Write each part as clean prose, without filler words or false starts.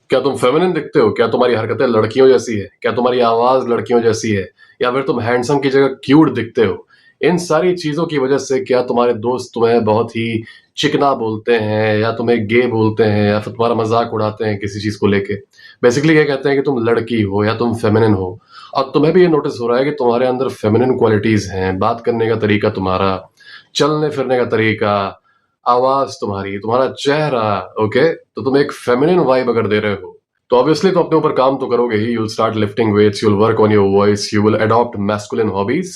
क्या तुम फेमिनिन दिखते हो? क्या तुम्हारी हरकतें लड़कियों जैसी है? क्या तुम्हारी आवाज लड़कियों जैसी है? या फिर तुम हैंडसम की जगह क्यूट दिखते हो? इन सारी चीजों की वजह से क्या तुम्हारे दोस्त तुम्हें बहुत ही चिकना बोलते हैं, या तुम्हें गे बोलते हैं, या फिर तुम्हारा मजाक उड़ाते हैं किसी चीज को लेके? बेसिकली क्या कहते हैं कि तुम लड़की हो या तुम फेमिनिन हो, और तुम्हें भी ये नोटिस हो रहा है कि तुम्हारे अंदर फेमिनिन क्वालिटीज हैं, बात करने का तरीका तुम्हारा, चलने फिरने का तरीका, आवाज तुम्हारी, तुम्हारा चेहरा, ओके, तो तुम एक फेमिनिन वाइब अगर दे रहे हो, तो ऑब्वियसली तो अपने ऊपर काम तो करोगे ही। You'll start lifting weights, you'll work on your voice, you will adopt masculine hobbies,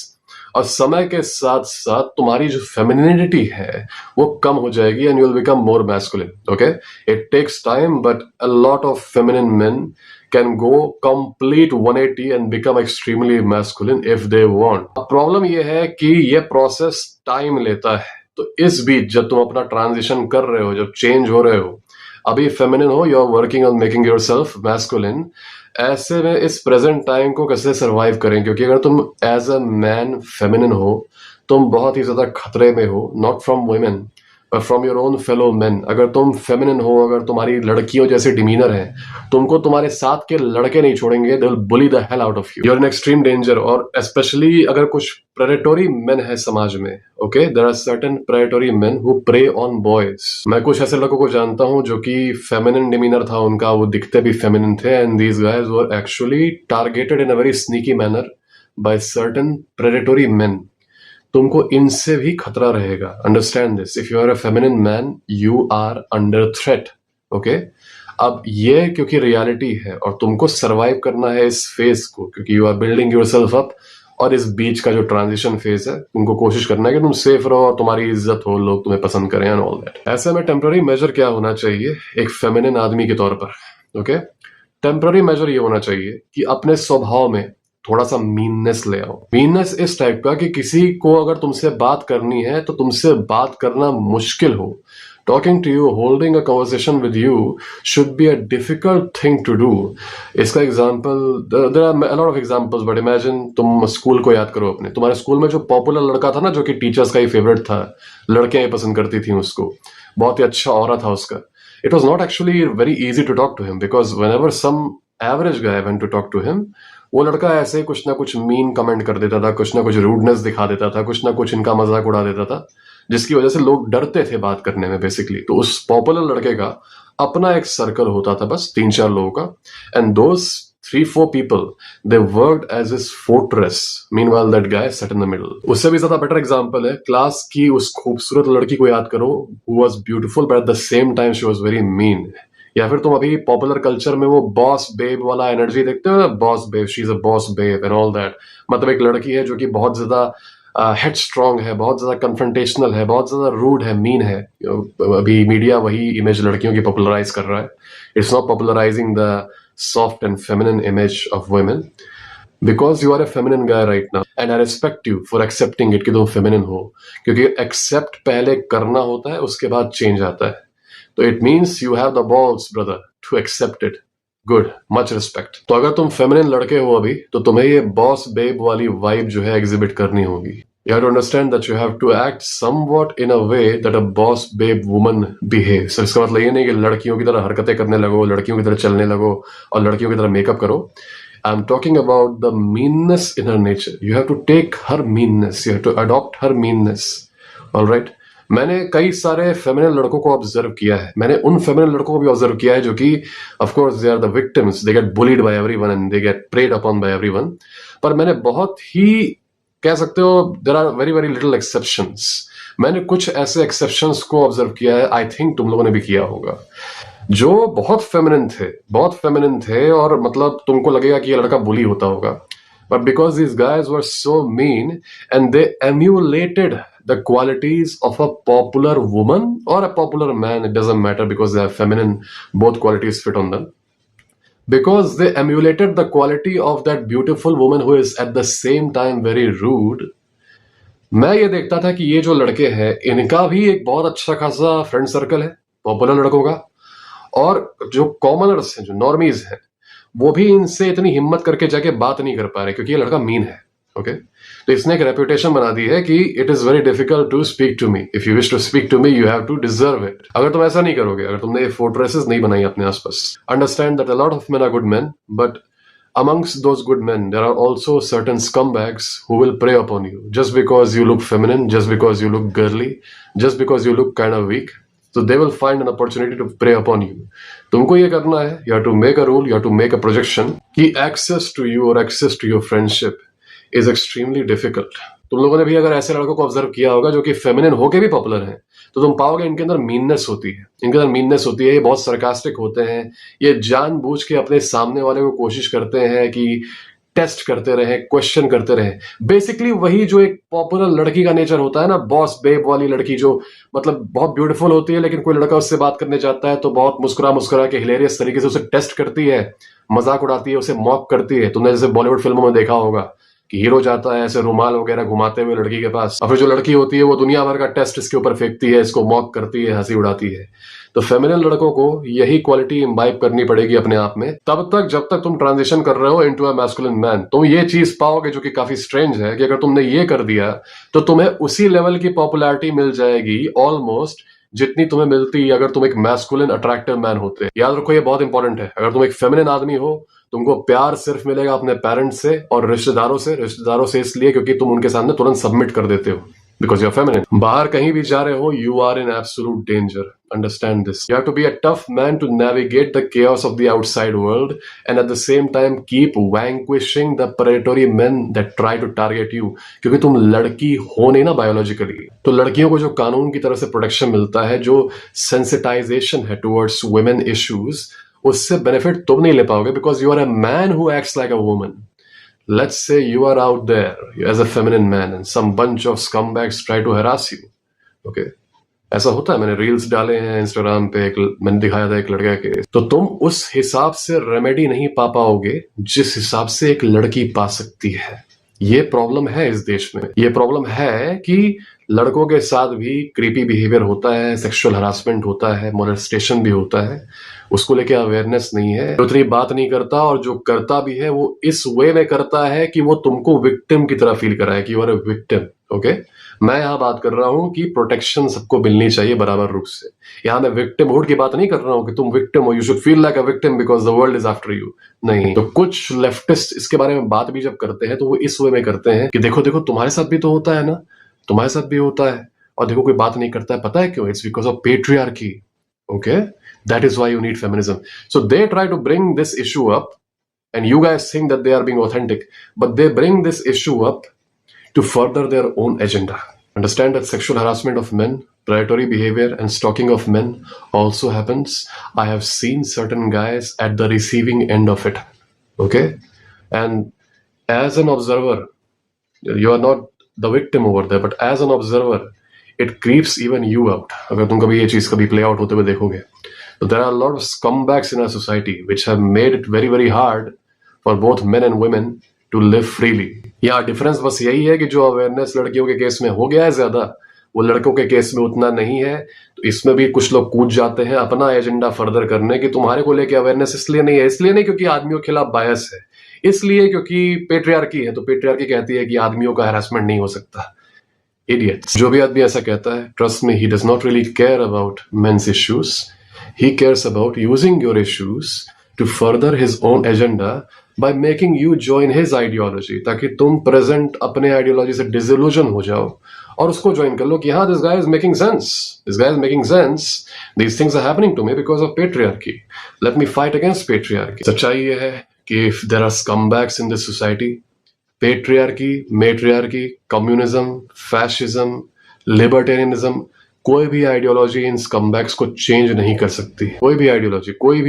और समय के साथ साथ तुम्हारी जो फेमिनिनिटी है वो कम हो जाएगी, and you will become more masculine. Okay, it takes time, but a lot of feminine men can go complete 180 and become extremely masculine if they want. अब प्रॉब्लम ये है कि ये प्रोसेस टाइम लेता है, तो इस बीच जब तुम अपना ट्रांजिशन कर रहे हो, जब चेंज हो रहे हो, अभी फेमिनिन हो, you are working on making yourself masculine, ऐसे में इस प्रेजेंट टाइम को कैसे सरवाइव करें? क्योंकि अगर तुम एज अ मैन फेमिनिन हो, तुम बहुत ही ज्यादा खतरे में हो, not from women but from your own fellow man. अगर तुम फेमिनिन हो, अगर तुम्हारी लड़कियों जैसे डिमीनर है, तुमको तुम्हारे साथ के लड़के नहीं छोड़ेंगे, they will bully the hell out of you, you are in extreme danger. और स्पेशली अगर कुछ प्रेडेटरी मेन है समाज में, okay, there are certain predatory men who prey on boys. मैं कुछ ऐसे लड़कों को जानता हूं जो कि फेमिनिन डिमीनर था उनका, वो दिखते भी फेमिनिन थे, and these guys were actually targeted in a very sneaky manner by certain predatory men. तुमको इनसे भी खतरा रहेगा, understand this. If you are a feminine man, you are under threat, okay. अब ये क्योंकि रियलिटी है और तुमको सरवाइव करना है इस फेज को, क्योंकि you are building yourself up, और इस बीच का जो ट्रांजिशन फेज है तुमको कोशिश करना है कि तुम सेफ रहो और तुम्हारी इज्जत हो, लोग तुम्हें पसंद करें एंड ऑल दैट। ऐसे में टेम्पररी मेजर क्या होना चाहिए एक फेमिनिन आदमी के तौर पर? ओके, टेम्पररी मेजर ये होना चाहिए कि अपने स्वभाव में थोड़ा सा मीननेस ले आओ। मीननेस इस टाइप का कि किसी को अगर तुमसे बात करनी है तो तुमसे बात करना मुश्किल हो। Talking to you, holding a conversation with you should be a difficult thing to do. इसका example, there are a lot of examples, but imagine तुम स्कूल को याद करो अपने, तुम्हारे स्कूल में जो पॉपुलर लड़का था ना, जो कि टीचर्स का ही फेवरेट था, लड़कियां ही पसंद करती थी उसको, बहुत ही अच्छा ऑरा था उसका। It was not actually very easy to talk to him because whenever some average guy went to talk to him, वो लड़का ऐसे कुछ ना कुछ मीन कमेंट कर देता था, कुछ ना कुछ रूडनेस दिखा देता था, कुछ ना कुछ इनका मजाक उड़ा देता था, जिसकी वजह से लोग डरते थे बात करने में बेसिकली। तो उस पॉपुलर लड़के का अपना एक सर्कल होता था, बस 3-4 लोगों का, and those 3-4 people, they worked as his fortress. Meanwhile, that guy sat in the middle. उससे भी ज्यादा बेटर एग्जांपल है क्लास की उस खूबसूरत लड़की को याद करो, who was beautiful but at the same time she was very mean. या फिर तुम अभी पॉपुलर कल्चर में वो बॉस बेब वाला एनर्जी देखते हो ना, boss babe, she is a boss babe and all that. मतलब एक लड़की है जो कि बहुत ज्यादा हेड स्ट्रांग है, बहुत ज्यादा कन्फ्रंटेशनल है, बहुत ज्यादा रूड है, मीन है। अभी मीडिया वही इमेज लड़कियों की पॉपुलराइज कर रहा है। It's not popularising the soft and feminine image of women, because you are a feminine guy right now and I respect you for accepting it कि तुम feminine हो, क्योंकि accept पहले करना होता है, उसके बाद change आता है। तो it means you have the balls brother to accept it. Good, much respect. तो अगर तुम feminine लड़के हो अभी, तो तुम्हें ये boss babe वाली vibe जो है exhibit करनी होगी। You have to understand that you have to act somewhat in a way that a boss babe woman behaves. So इसका मतलब ये नहीं कि लड़कियों की तरह हरकतें करने लगो, लड़कियों की तरह चलने लगो और लड़कियों की तरह मेकअप करो। I'm talking about the meanness in her nature. You have to take her meanness. You have to adopt her meanness. All right? मैंने कई सारे फेमिनिन लड़कों को ऑब्जर्व किया है। मैंने उन फेमिनिन लड़कों को भी ऑब्जर्व किया है जो कि of course they are the victims, they get bullied by everyone and they get preyed upon by everyone. पर मैंने बहुत ही, कह सकते हो, there are very very little exceptions. मैंने कुछ ऐसे एक्सेप्शंस को ऑब्जर्व किया है, आई थिंक तुम लोगों ने भी किया होगा, जो बहुत फेमिनिन थे और मतलब तुमको लगेगा कि ये लड़का बुली होता होगा, but because these guys were so mean and they emulated the qualities of a popular woman or a popular man, it doesn't matter because they are feminine, both qualities fit on them, because they emulated the quality of that beautiful woman who is at the same time very rude. मैं ये देखता था कि ये जो लड़के हैं इनका भी एक बहुत अच्छा खासा फ्रेंड सर्कल है पॉपुलर लड़कों का, और जो कॉमनर्स हैं, जो नॉर्मीज हैं, वो भी इनसे इतनी हिम्मत करके जाके बात नहीं कर पा रहे क्योंकि ये लड़का मीन है। ओके तो इसने एक रेपुटेशन बना दी है कि it is very difficult to speak to me, if you wish to speak to me you have to deserve it. अगर तुम ऐसा नहीं करोगे, अगर तुमने ये फोर्ट्रेसेस नहीं बनाई अपने आसपास, understand that a lot of men are good men, but amongst those good men there are also certain scumbags who will prey upon you just because you look feminine, just because you look girly, just because you look kind of weak. So they will find an opportunity to prey upon you. तुमको ये करना है, you have to make a rule, you have to make a projection कि access to you or access to your friendship is extremely difficult. तुम लोगों ने भी अगर ऐसे लड़कों को ऑब्जर्व किया होगा जो कि फेमिनिन होके भी पॉपुलर हैं, तो तुम पाओगे इनके अंदर मीननेस होती है, इनके अंदर मीननेस होती है, ये बहुत सरकास्टिक होते हैं, ये जानबूझ के अपने सामने वाले को कोशिश करते हैं कि टेस्ट करते रहे, क्वेश्चन करते रहे। बेसिकली वही जो एक पॉपुलर लड़की का नेचर होता है ना, बॉस बेब वाली लड़की, जो मतलब बहुत ब्यूटीफुल होती है लेकिन कोई लड़का उससे बात करने जाता है तो बहुत मुस्कुरा मुस्कुरा के हिलेरियस तरीके से उसे टेस्ट करती है, मजाक उड़ाती है, उसे मॉक करती है। तुमने जैसे बॉलीवुड फिल्मों में देखा होगा कि हीरो जाता है ऐसे रुमाल वगैरह घुमाते हुए लड़की के पास, और फिर जो लड़की होती है वो दुनिया भर का टेस्ट इसके ऊपर फेंकती है, इसको मॉक करती है, हंसी उड़ाती है। तो फेमिनिन लड़कों को यही क्वालिटी इम्बाइब करनी पड़ेगी अपने आप में, तब तक जब तक तुम ट्रांजिशन कर रहे हो इनटू अ मैस्कुलिन मैन। तुम ये चीज पाओगे जो कि काफी स्ट्रेंज है कि अगर तुमने ये कर दिया तो तुम्हें उसी लेवल की पॉपुलैरिटी मिल जाएगी ऑलमोस्ट जितनी तुम्हें मिलती अगर तुम एक मैस्कुलिन अट्रैक्टिव मैन होते। याद रखो ये बहुत इंपॉर्टेंट है, अगर तुम एक फेमिनिन आदमी हो तुमको प्यार सिर्फ मिलेगा अपने पेरेंट्स से और रिश्तेदारों से इसलिए क्योंकि तुम उनके सामने तुरंत सबमिट कर देते हो बिकॉज यू आर फेमिनिन। बाहर कहीं भी जा रहे हो you are in absolute danger, understand this. You have to be a tough man to navigate the chaos of the outside world and at the same time keep vanquishing the predatory men that try to target you। क्योंकि तुम लड़की हो नहीं ना biologically, तो लड़कियों को जो कानून की तरफ से प्रोटेक्शन मिलता है, जो सेंसिटाइजेशन है टुवर्ड्स वुमेन इश्यूज, उससे बेनिफिट तुम नहीं ले पाओगे because you are a man who acts like a woman. Let's say you are out there as a feminine man and some bunch of scumbags try to harass you. Okay? ऐसा होता है, मैंने reels डाले हैं Instagram पे, मैंने दिखाया था एक लड़के के। तो तुम उस हिसाब से रेमेडी नहीं पा पाओगे जिस हिसाब से एक लड़की पा सकती है। ये प्रॉब्लम है इस देश में। ये प्रॉब्लम है कि लड़कों के साथ भी क्रीपी बिहेवियर होता है, सेक्सुअल हरासमेंट होता है, मोलेस्टेशन भी होता है, उसको लेके अवेयरनेस नहीं है, उतनी बात नहीं करता, और जो करता भी है वो इस वे में करता है कि वो तुमको विक्टिम की तरह फील कराए कि you are a victim. Okay, मैं यहाँ बात कर रहा हूँ कि प्रोटेक्शन सबको मिलनी चाहिए बराबर रूप से। यहाँ मैं विक्टिमहुड की बात नहीं कर रहा हूँ कि तुम विक्टिम हो, you should feel like a victim because the world is after you. नहीं, तो कुछ लेफ्टिस्ट इसके बारे में बात भी जब करते हैं तो वो इस वे में करते हैं कि देखो देखो तुम्हारे साथ भी तो होता है ना, तुम्हारे साथ भी होता है, और देखो कोई बात नहीं करता है। पता है क्यों? It's because of patriarchy. Okay, that is why you need feminism. So they try to bring this issue up, and you guys think that they are being authentic, but they bring this issue up to further their own agenda. Understand that sexual harassment of men, predatory behavior, and stalking of men also happens. I have seen certain guys at the receiving end of it. Okay, and as an observer, you are not the victim over there, but as an observer, it creeps even you out. अगर तुम कभी ये चीज कभी play out होते हुए देखोगे तो there are a lot of scumbags in our society which have made it very very hard for both men and women to live freely. यहाँ डिफरेंस बस यही है कि जो अवेयरनेस लड़कियों के केस में हो गया है ज्यादा, वो लड़कों के केस में उतना नहीं है। तो इसमें भी कुछ लोग कूद जाते हैं अपना एजेंडा फर्दर करने की तुम्हारे को लेके अवेयरनेस इसलिए नहीं है, इसलिए नहीं क्योंकि आदमियों के खिलाफ बायस है, इसलिए क्योंकि पेट्रियार्की है। तो पेट्रियार्की कहती है कि आदमियों का हैरेसमेंट नहीं हो सकता। Idiots. जो भी आदमी ऐसा कहता है, trust me, he does not really care about men's issues. He cares about using your issues to further his own agenda by making you join his ideology, ताकि तुम प्रेजेंट अपने आइडियोलॉजी से डिसइल्यूजन हो जाओ और उसको ज्वाइन कर लो कि हाँ, this guy is making sense. This guy is making sense. These things are happening to me because of patriarchy. Let me fight against patriarchy. सच्चाई ये है कि if there are scumbags in this society, patriarchy, matriarchy, communism, fascism, libertarianism, कोई भी ideology इन स्कमबैग्स को change नहीं कर सकती। कोई भी आइडियोलॉजी, कोई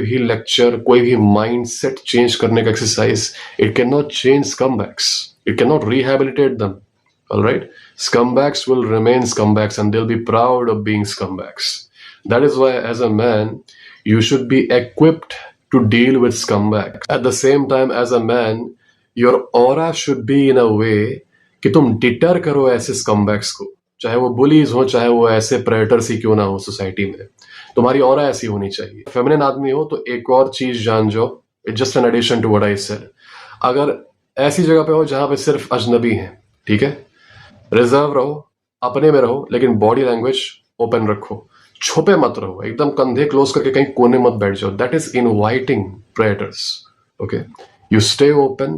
भी लेक्चर, कोई भी माइंडसेट चेंज करने का exercise, it can not change scumbags, it can not rehabilitate them. Alright, scumbags will remain scumbags and they will be proud of being scumbags. That is why as a man you should be equipped to deal with scumbags. At the same time as a man your aura should be in a way कि तुम deter करो ऐसे स्कमबैग्स को, चाहे वो bullies हो, चाहे वो ऐसे प्रेडेटर्स ही क्यों ना हो सोसाइटी में, तुम्हारी ऑरा ऐसी होनी चाहिए। फेमिनिन आदमी हो तो एक और चीज जान जाओ, it's just an addition to what I said, अगर ऐसी जगह पे हो जहां पे सिर्फ अजनबी हैं, ठीक है? रिजर्व रहो, अपने में रहो, लेकिन बॉडी लैंग्वेज ओपन रखो, छुपे मत रहो, एकदम कंधे क्लोज करके कहीं कोने मत बैठ जाओ. That is inviting predators. Okay, you stay open,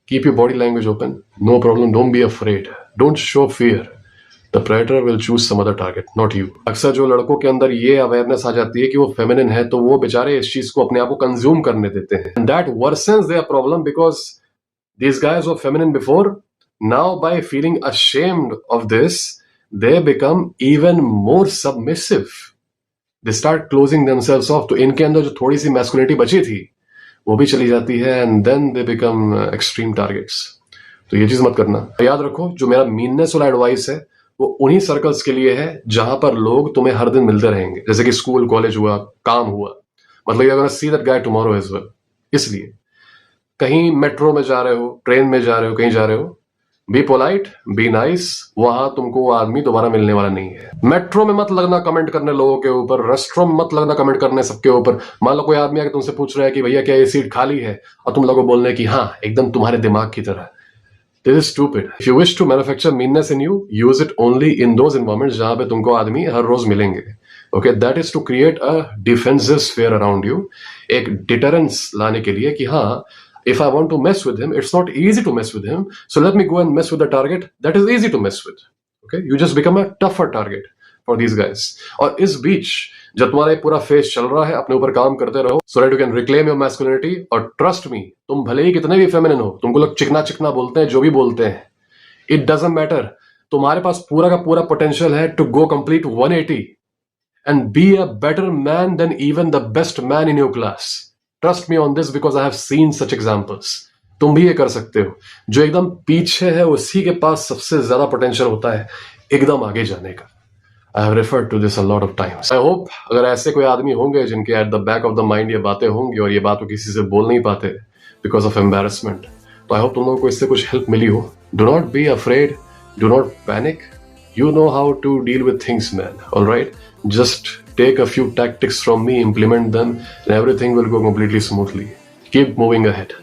keep your body language open, no problem, don't be afraid, don't show fear. The predator will choose some other target, not you. अक्सर जो लड़कों के अंदर ये अवेयरनेस आ जाती है कि वो फेमिनिन है, तो वो बेचारे इस चीज को अपने आप को कंज्यूम करने देते हैं. And that versions their problem because these guys were feminine before. Now, by feeling ashamed of this, they become even more submissive. They start closing themselves off. तो इनके अंदर जो थोड़ी सी masculinity बची थी, वो भी चली जाती है, and then they become extreme targets. तो ये चीज मत करना. याद रखो, जो मेरा मीननेस वाला एडवाइस है, वो उन्हीं सर्कल्स के लिए है जहां पर लोग तुम्हें हर दिन मिलते रहेंगे, जैसे कि स्कूल, कॉलेज हुआ, काम हुआ. मतलब you're gonna see that guy tomorrow as well. इसलिए कहीं मेट्रो में जा रहे हो, ट्रेन में जा रहे हो, कहीं जा रहे हो, बी पोलाइट, बी नाइस. वहां तुमको वो आदमी दोबारा मिलने वाला नहीं है. मेट्रो में मत लगना कमेंट करने लोगों के ऊपर, रेस्टोरेंट में मत लगना कमेंट करने सबके ऊपर. मान लो कोई आदमी आके तुमसे पूछ रहा है कि भैया क्या ये सीट खाली है, और तुम लोगों को बोलने की हाँ, एकदम तुम्हारे दिमाग की तरह. This is stupid. If you wish to manufacture meanness in you, use it only in those environments जहां पे तुमको आदमी हर रोज मिलेंगे. Okay, that is to create a defensive sphere around you, एक डिटरेंस लाने के लिए कि हाँ, if I want to mess with him, it's not easy to mess with him, so let me go and mess with the target that is easy to mess with. Okay, you just become a tougher target for these guys. और इस बीच जब तुम्हारा ये पूरा face चल रहा है, अपने ऊपर काम करते रहो, so that you can reclaim your masculinity. और trust me, तुम भले ही कितने भी फेमिनिन हो, तुमको लोग चिकना चिकना बोलते हैं, जो भी बोलते हैं, it doesn't matter. तुम्हारे पास पूरा का पूरा पोटेंशियल है to go complete 180 and be a better man than even the best man in your class. Trust me on this because I have seen such examples. तुम भी ये कर सकते हो. जो एकदम पीछे है, उसी के पास सबसे ज्यादा पोटेंशियल होता है एकदम आगे जाने का. I have referred to this a lot of times. I hope अगर ऐसे कोई आदमी होंगे जिनके at the back of the mind ये बातें होंगी और ये बात वो किसी से बोल नहीं पाते because of embarrassment, तो I hope तुम लोगों को इससे कुछ हेल्प मिली हो. Do not be afraid. Do not panic. You know how to deal with things, man. All right? Just take a few tactics from me, implement them, and everything will go completely smoothly. Keep moving ahead.